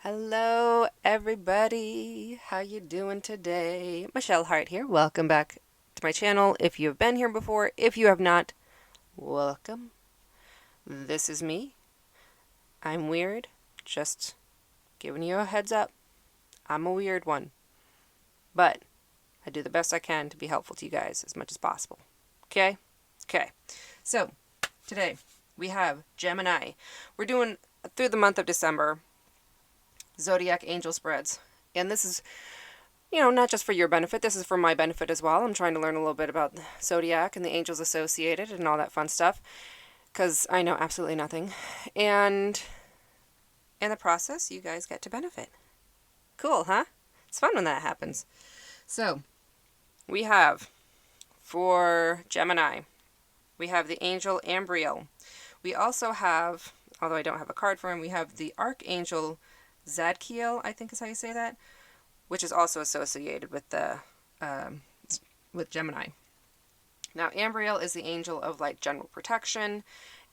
Hello everybody, how you doing today? Michelle Hart here. Welcome back to my channel. If you have been here before, if you have not, welcome. This is me. I'm weird, just giving you a heads up. I'm a weird one, but I do the best I can to be helpful to you guys as much as possible. Okay? Okay. So, today we have Gemini. We're doing through the month of December Zodiac Angel Spreads. And this is, not just for your benefit, this is for my benefit as well. I'm trying to learn a little bit about Zodiac and the angels associated and all that fun stuff, because I know absolutely nothing. And in the process, you guys get to benefit. Cool, huh? It's fun when that happens. So, we have, for Gemini, we have the angel Ambriel. We also have, although I don't have a card for him, we have the archangel Zadkiel, I think is how you say that, which is also associated with the with Gemini. Now, Ambriel is the angel of like general protection,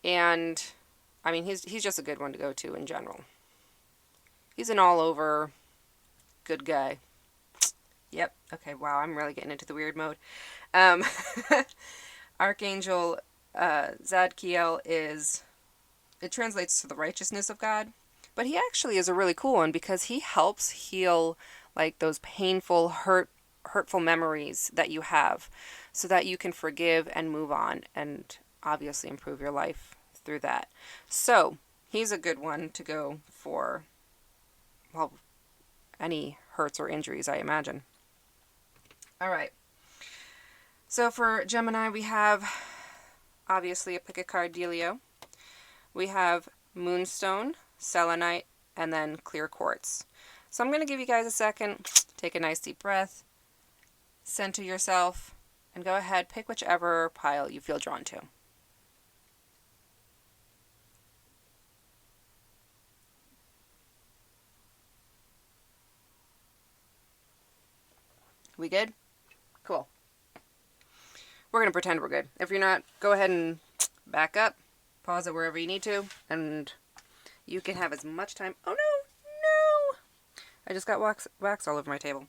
and I mean he's just a good one to go to in general. He's an all over good guy. Yep. Okay. Wow. I'm really getting into the weird mode. Archangel Zadkiel it translates to the righteousness of God. But he actually is a really cool one because he helps heal like those painful, hurtful memories that you have so that you can forgive and move on and obviously improve your life through that. So he's a good one to go for, well, any hurts or injuries, I imagine. All right. So for Gemini, we have obviously a pick a card dealio. We have Moonstone, Selenite, and then Clear Quartz. So I'm going to give you guys a second, take a nice deep breath, center yourself, and go ahead, pick whichever pile you feel drawn to. We good? Cool. We're going to pretend we're good. If you're not, go ahead and back up, pause it wherever you need to, and you can have as much time. Oh no, no! I just got wax all over my table.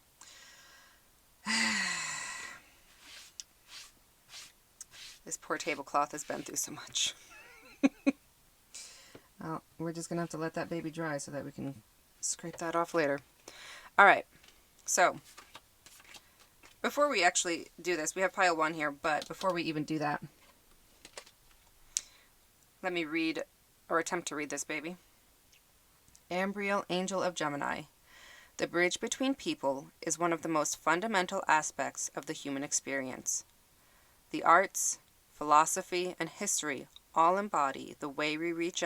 This poor tablecloth has been through so much. Well, we're just going to have to let that baby dry so that we can scrape that off later. Alright, so before we actually do this, we have pile 1 here, but before we even do that, let me read, or attempt to read this baby. Ambriel, Angel of Gemini. The bridge between people is one of the most fundamental aspects of the human experience. The arts, philosophy, and history all embody the way we reach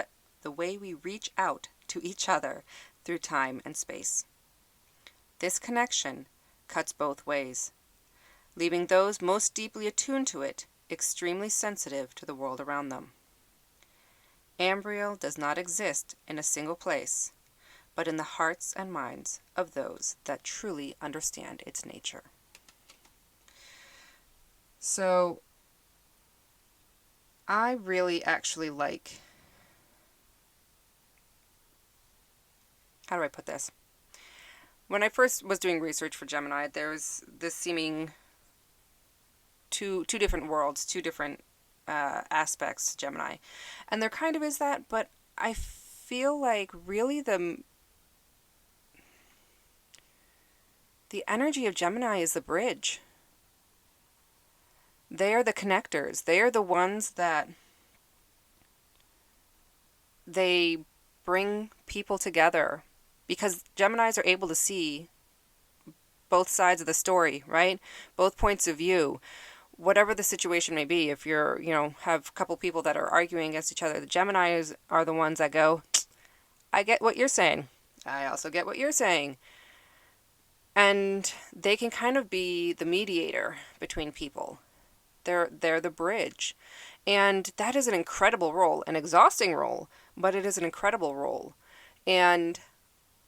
out to each other through time and space. This connection cuts both ways, leaving those most deeply attuned to it extremely sensitive to the world around them. Ambriel does not exist in a single place, but in the hearts and minds of those that truly understand its nature. So, I really actually like, how do I put this? When I first was doing research for Gemini, there's this seeming two different worlds, two different aspects to Gemini. And there kind of is that, but I feel like really the energy of Gemini is the bridge. They are the connectors. They are the ones that they bring people together because Geminis are able to see both sides of the story, right? Both points of view. Whatever the situation may be, if you're, have a couple people that are arguing against each other, the Geminis are the ones that go, I get what you're saying. I also get what you're saying. And they can kind of be the mediator between people. They're the bridge. And that is an incredible role, an exhausting role, but it is an incredible role. And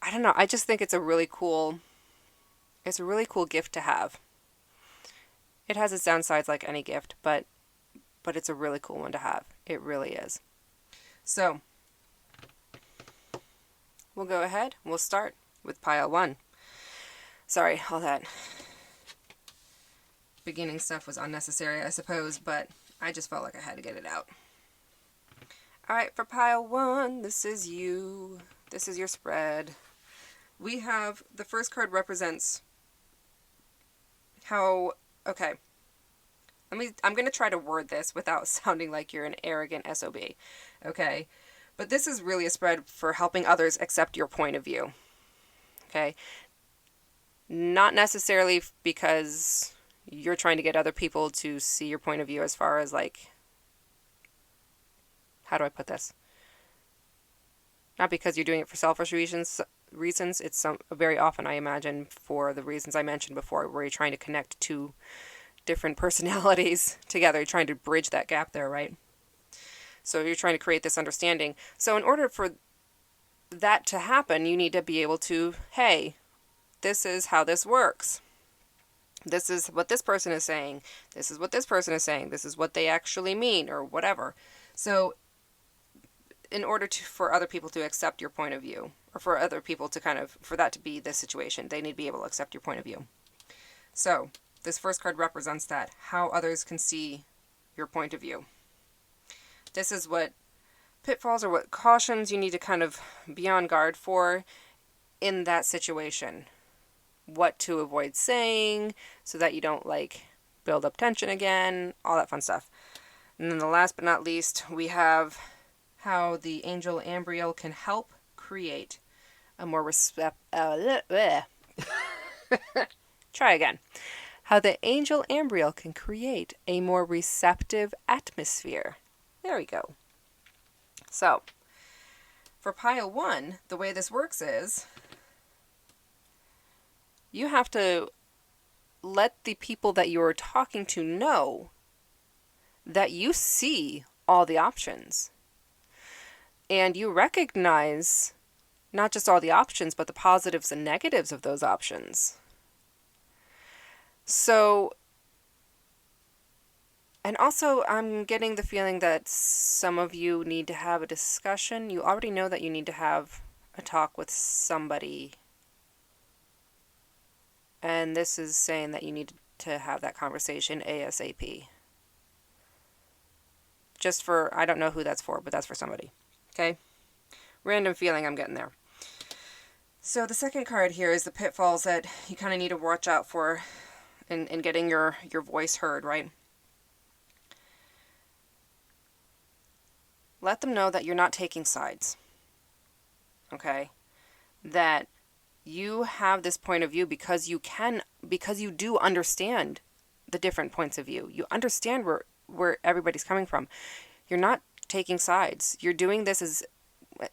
I don't know, I just think it's a really cool gift to have. It has its downsides like any gift, but it's a really cool one to have. It really is. So, we'll go ahead. We'll start with pile 1. Sorry, all that beginning stuff was unnecessary, I suppose, but I just felt like I had to get it out. Alright, for pile 1, this is you. This is your spread. We have, the first card represents how, okay, I'm going to try to word this without sounding like you're an arrogant SOB, okay? But this is really a spread for helping others accept your point of view, okay? Not necessarily because you're trying to get other people to see your point of view as far as like, how do I put this? Not because you're doing it for selfish reasons. It's very often, I imagine, for the reasons I mentioned before, where you're trying to connect two different personalities together. You're trying to bridge that gap there, right? So you're trying to create this understanding. So in order for that to happen, you need to be able to, hey, this is how this works. This is what this person is saying. This is what this person is saying. This is what they actually mean, or whatever. So in order for other people to accept your point of view, or for other people to for that to be the situation, they need to be able to accept your point of view. So this first card represents that, how others can see your point of view. This is what pitfalls or what cautions you need to kind of be on guard for in that situation. What to avoid saying so that you don't build up tension again, all that fun stuff. And then the last but not least, we have how the Angel Ambriel can help create a more Try again. How the Angel Ambriel can create a more receptive atmosphere. There we go. So, for pile 1, the way this works is you have to let the people that you are talking to know that you see all the options. And you recognize not just all the options, but the positives and negatives of those options. So, and also I'm getting the feeling that some of you need to have a discussion. You already know that you need to have a talk with somebody. And this is saying that you need to have that conversation ASAP. Just for, I don't know who that's for, but that's for somebody. Okay? Random feeling I'm getting there. So the second card here is the pitfalls that you kind of need to watch out for in getting your voice heard, right? Let them know that you're not taking sides. Okay? That you have this point of view because you do understand the different points of view. You understand where everybody's coming from. You're not taking sides. You're doing this as,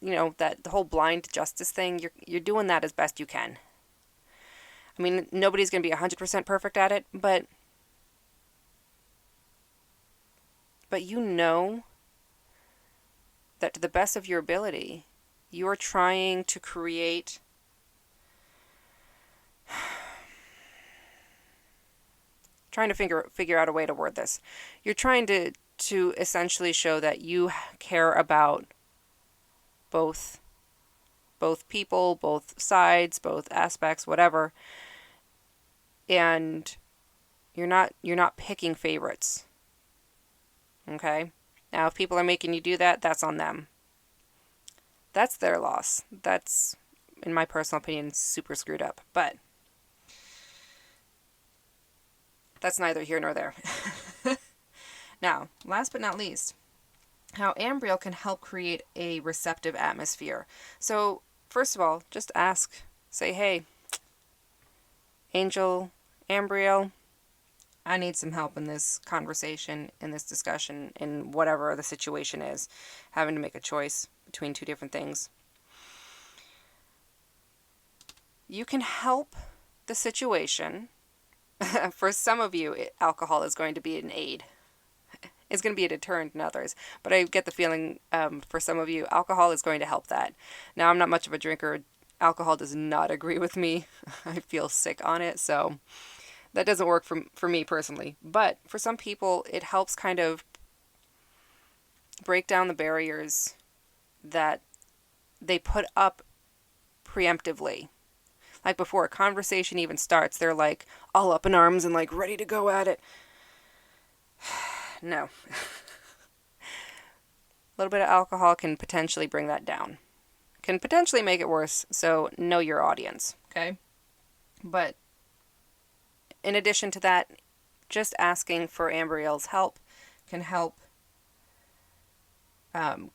that the whole blind justice thing, you're doing that as best you can. I mean, nobody's going to be 100% perfect at it, but you know that to the best of your ability, you are trying to create trying to figure out a way to word this. You're trying to essentially show that you care about both people, both sides, both aspects, whatever. And you're not picking favorites. Okay? Now, if people are making you do that, that's on them. That's their loss. That's, in my personal opinion, super screwed up. But that's neither here nor there. Now, last but not least, how Ambriel can help create a receptive atmosphere. So, first of all, just ask. Say, hey, Angel Ambriel, I need some help in this conversation, in this discussion, in whatever the situation is. Having to make a choice between two different things. You can help the situation. For some of you, alcohol is going to be an aid. It's going to be a deterrent in others. But I get the feeling for some of you, alcohol is going to help that. Now, I'm not much of a drinker. Alcohol does not agree with me. I feel sick on it, so that doesn't work for me personally. But for some people, it helps kind of break down the barriers that they put up preemptively. Like before a conversation even starts, they're like all up in arms and like ready to go at it. No. A little bit of alcohol can potentially bring that down. Can potentially make it worse, so know your audience, okay? But in addition to that, just asking for Ambriel's help can help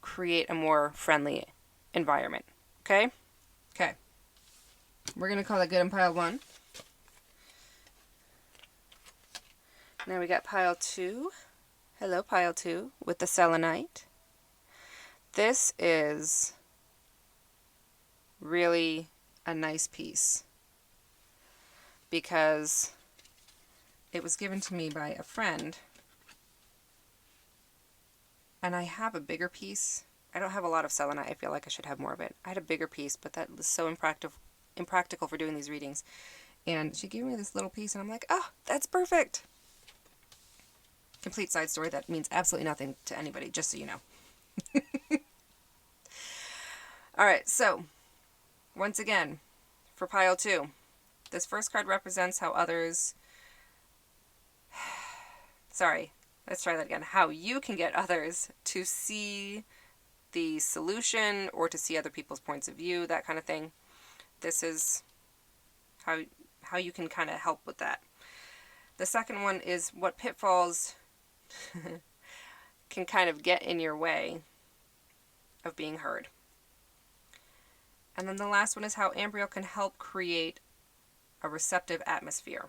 create a more friendly environment, okay? Okay. We're going to call that good on pile 1. Now we got pile 2. Hello, pile 2, with the selenite. This is really a nice piece because it was given to me by a friend, and I have a bigger piece. I don't have a lot of selenite. I feel like I should have more of it. I had a bigger piece, but that was so impractical for doing these readings. And she gave me this little piece, and I'm like, oh, that's perfect. Complete side story that means absolutely nothing to anybody, just so you know. Alright, so, once again, for pile 2, this first card represents how others... Sorry, let's try that again. How you can get others to see the solution or to see other people's points of view, that kind of thing. This is how you can kind of help with that. The second one is what pitfalls can kind of get in your way of being heard. And then the last one is how Ambriel can help create a receptive atmosphere.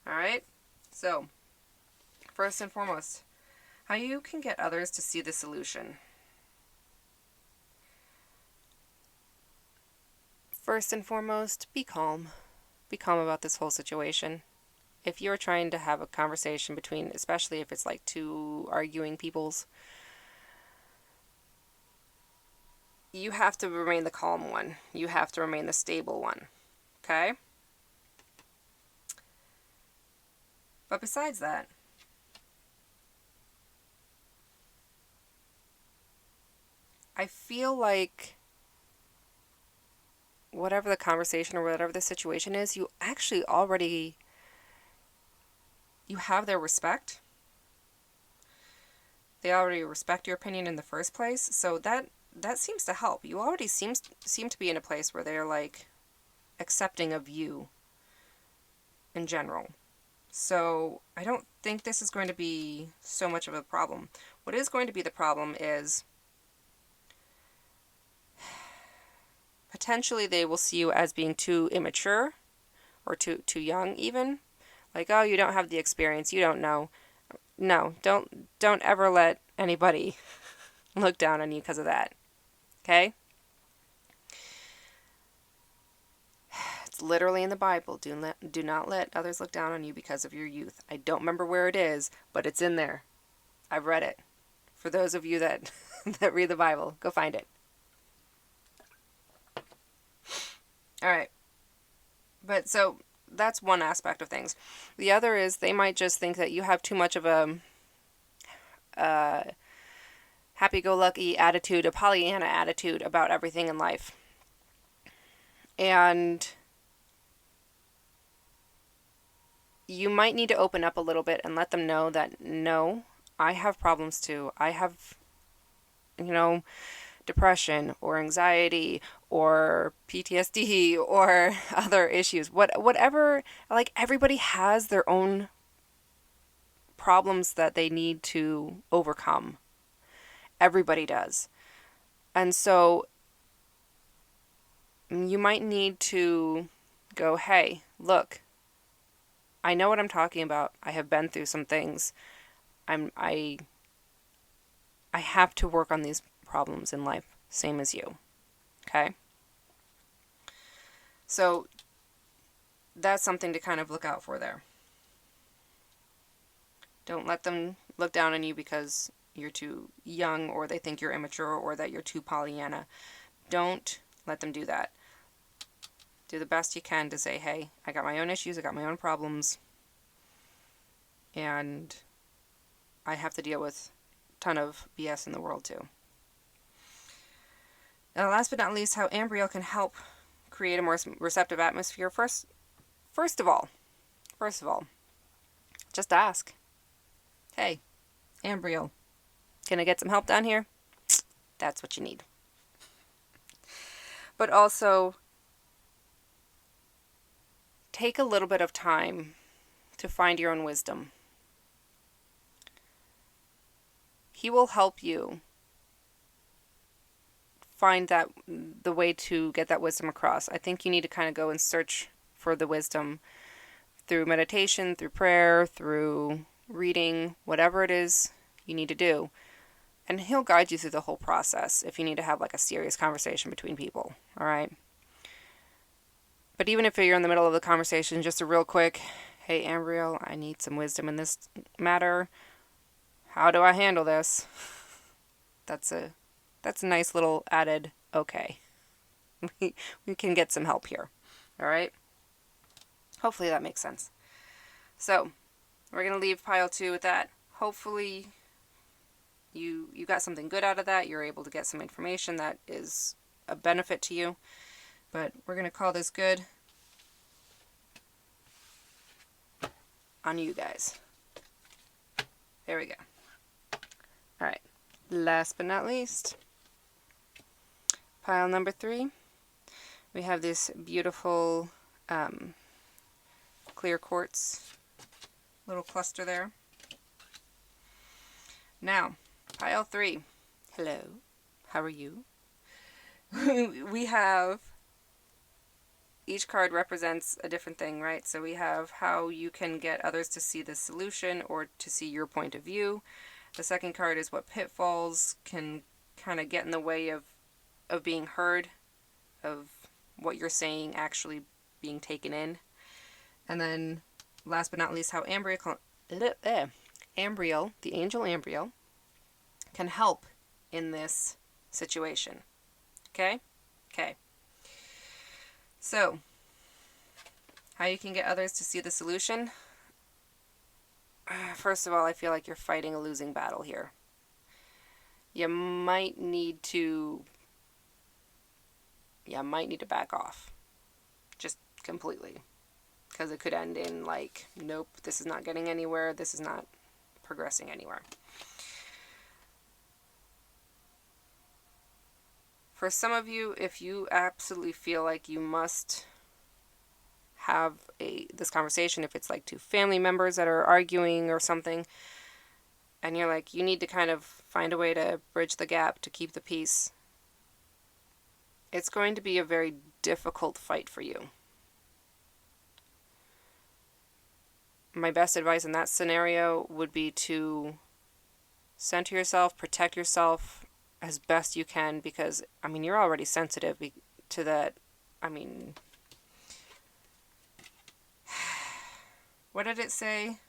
Alright, so first and foremost, how you can get others to see the solution. First and foremost, be calm. Be calm about this whole situation. If you're trying to have a conversation between, especially if it's like two arguing peoples, you have to remain the calm one. You have to remain the stable one. Okay? But besides that, I feel like whatever the conversation or whatever the situation is, you actually already, you have their respect. They already respect your opinion in the first place, so that seems to help. You already seem to be in a place where they're like accepting of you in general. So I don't think this is going to be so much of a problem. What is going to be the problem is potentially they will see you as being too immature or too young even. Like, oh, you don't have the experience, you don't know. No, don't ever let anybody look down on you because of that. Okay? It's literally in the Bible. Do not let others look down on you because of your youth. I don't remember where it is, but it's in there. I've read it. For those of you that that read the Bible, go find it. Alright. But so that's one aspect of things. The other is they might just think that you have too much of a happy-go-lucky attitude, a Pollyanna attitude about everything in life. And you might need to open up a little bit and let them know that, no, I have problems too. I have, depression or anxiety or PTSD or other issues. Whatever, like everybody has their own problems that they need to overcome. Everybody does. And so you might need to go, hey, look, I know what I'm talking about. I have been through some things. I have to work on these problems in life, same as you. Okay? So that's something to kind of look out for there. Don't let them look down on you because you're too young or they think you're immature or that you're too Pollyanna. Don't let them do that. Do the best you can to say, hey, I got my own issues, I got my own problems, and I have to deal with a ton of BS in the world too. Last but not least, how Ambriel can help create a more receptive atmosphere. First of all, just ask. Hey, Ambriel, can I get some help down here? That's what you need. But also, take a little bit of time to find your own wisdom. He will help you find the way to get that wisdom across. I think you need to kind of go and search for the wisdom through meditation, through prayer, through reading, whatever it is you need to do. And he'll guide you through the whole process if you need to have like a serious conversation between people, all right? But even if you're in the middle of the conversation, just a real quick, hey, Ambriel, I need some wisdom in this matter. How do I handle this? That's a nice little added, okay. We can get some help here, all right? Hopefully that makes sense. So, we're going to leave pile 2 with that. Hopefully you got something good out of that. You're able to get some information that is a benefit to you. But we're going to call this good on you guys. There we go. All right. Last but not least, pile number 3. We have this beautiful clear quartz little cluster there. Now, pile 3. Hello. How are you? We have, each card represents a different thing, right? So we have how you can get others to see the solution or to see your point of view. The second card is what pitfalls can kind of get in the way of being heard, of what you're saying actually being taken in. And then, last but not least, how Ambriel, the angel Ambriel, can help in this situation. Okay? Okay. So, how you can get others to see the solution? First of all, I feel like you're fighting a losing battle here. You might need to back off. Just completely. Because it could end in like, nope, this is not getting anywhere, this is not progressing anywhere. For some of you, if you absolutely feel like you must have this conversation, if it's like 2 family members that are arguing or something, and you're like, you need to kind of find a way to bridge the gap to keep the peace, it's going to be a very difficult fight for you. My best advice in that scenario would be to center yourself, protect yourself as best you can, because, I mean, you're already sensitive to that. I mean, what did it say?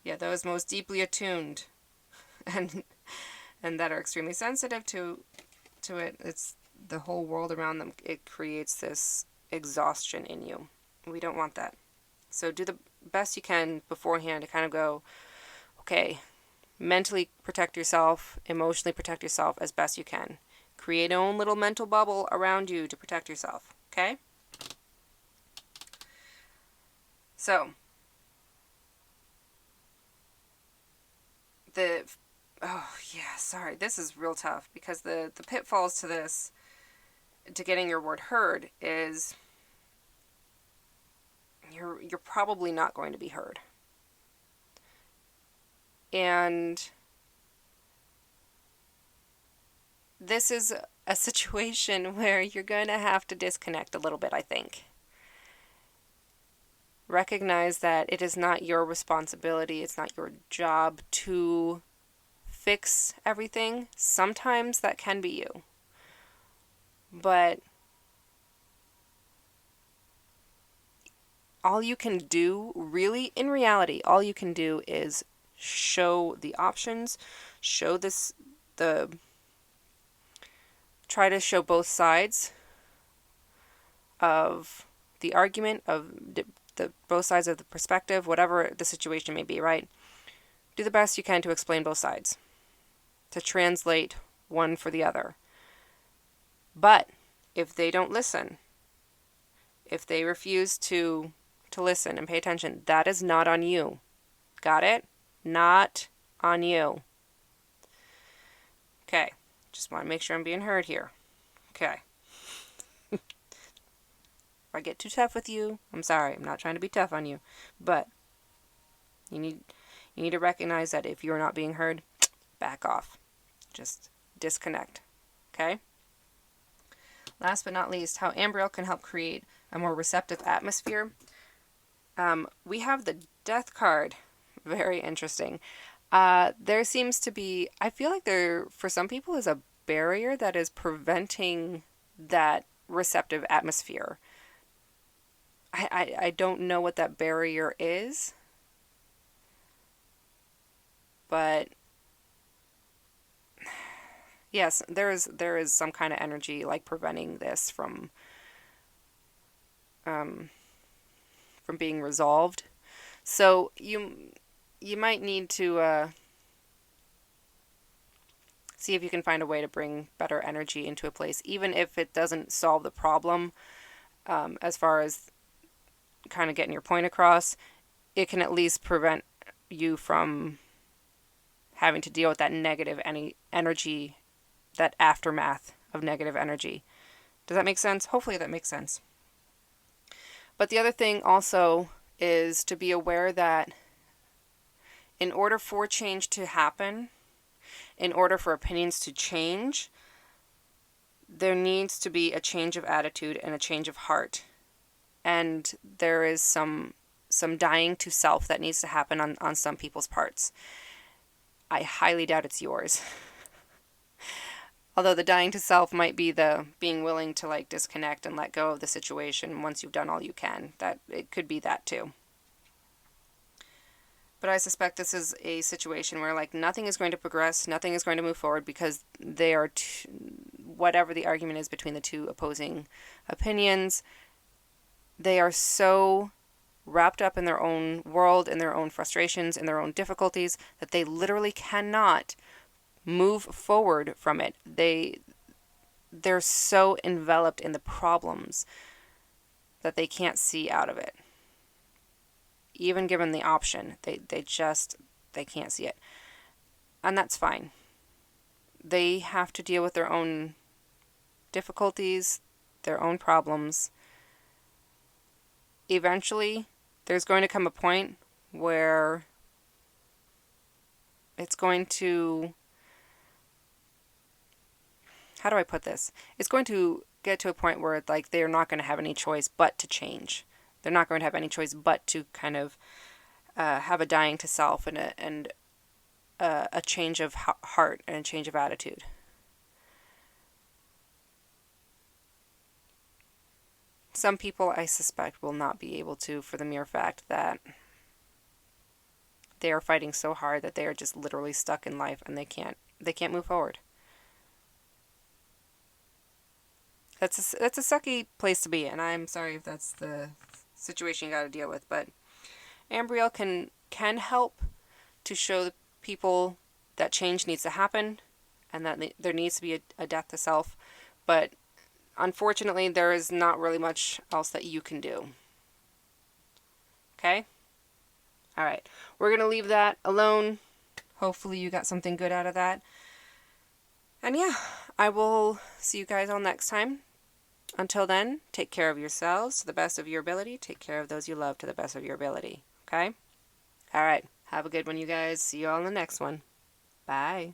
Yeah, those most deeply attuned and that are extremely sensitive to it. It's the whole world around them. It creates this exhaustion in you. We don't want that. So do the best you can beforehand to kind of go, okay, mentally protect yourself, emotionally protect yourself as best you can. Create your own little mental bubble around you to protect yourself, okay? So, this is real tough, because the pitfalls to this, to getting your word heard, is you're probably not going to be heard. And this is a situation where you're going to have to disconnect a little bit, I think. Recognize that it is not your responsibility, it's not your job to fix everything. Sometimes that can be you. But all you can do, really, in reality, all you can do is show the options, try to show both sides of the argument, of both sides of the perspective, whatever the situation may be, right? Do the best you can to explain both sides, to translate one for the other. But if they don't listen, if they refuse to listen and pay attention, that is not on you. Got it? Not on you. Okay. Just want to make sure I'm being heard here. Okay. If I get too tough with you, I'm sorry. I'm not trying to be tough on you. But you need to recognize that if you're not being heard, back off. Just disconnect. Okay? Last but not least, how Ambriel can help create a more receptive atmosphere. We have the Death card. Very interesting. There seems to be, I feel like there, for some people, is a barrier that is preventing that receptive atmosphere. I don't know what that barrier is, but yes, there is some kind of energy like preventing this from being resolved. So you might need to see if you can find a way to bring better energy into a place, even if it doesn't solve the problem. As far as kind of getting your point across, it can at least prevent you from having to deal with that negative energy, that aftermath of negative energy. Does that make sense? Hopefully that makes sense. But the other thing also is to be aware that in order for change to happen, in order for opinions to change, there needs to be a change of attitude and a change of heart. And there is some dying to self that needs to happen on some people's parts. I highly doubt it's yours. Although the dying to self might be the being willing to like disconnect and let go of the situation once you've done all you can. That it could be that too. But I suspect this is a situation where like nothing is going to progress, nothing is going to move forward because they are whatever the argument is between the two opposing opinions, they are so wrapped up in their own world, in their own frustrations, in their own difficulties, that they literally cannot move forward from it. They're so enveloped in the problems that they can't see out of it. Even given the option, they can't see it. And that's fine. They have to deal with their own difficulties, their own problems. Eventually, there's going to come a point where it's going to, how do I put this? It's going to get to a point where like they're not going to have any choice but to change. They're not going to have any choice but to kind of have a dying to self and a change of heart and a change of attitude. Some people, I suspect, will not be able to, for the mere fact that they are fighting so hard that they are just literally stuck in life and they can't move forward. That's a sucky place to be in. I'm sorry if that's the situation you got to deal with, but Ambriel can help to show the people that change needs to happen and that there needs to be a death to self, but unfortunately there is not really much else that you can do. Okay? Alright, we're going to leave that alone. Hopefully you got something good out of that. And yeah, I will see you guys all next time. Until then, take care of yourselves to the best of your ability. Take care of those you love to the best of your ability. Okay? Alright, have a good one, you guys. See you all in the next one. Bye.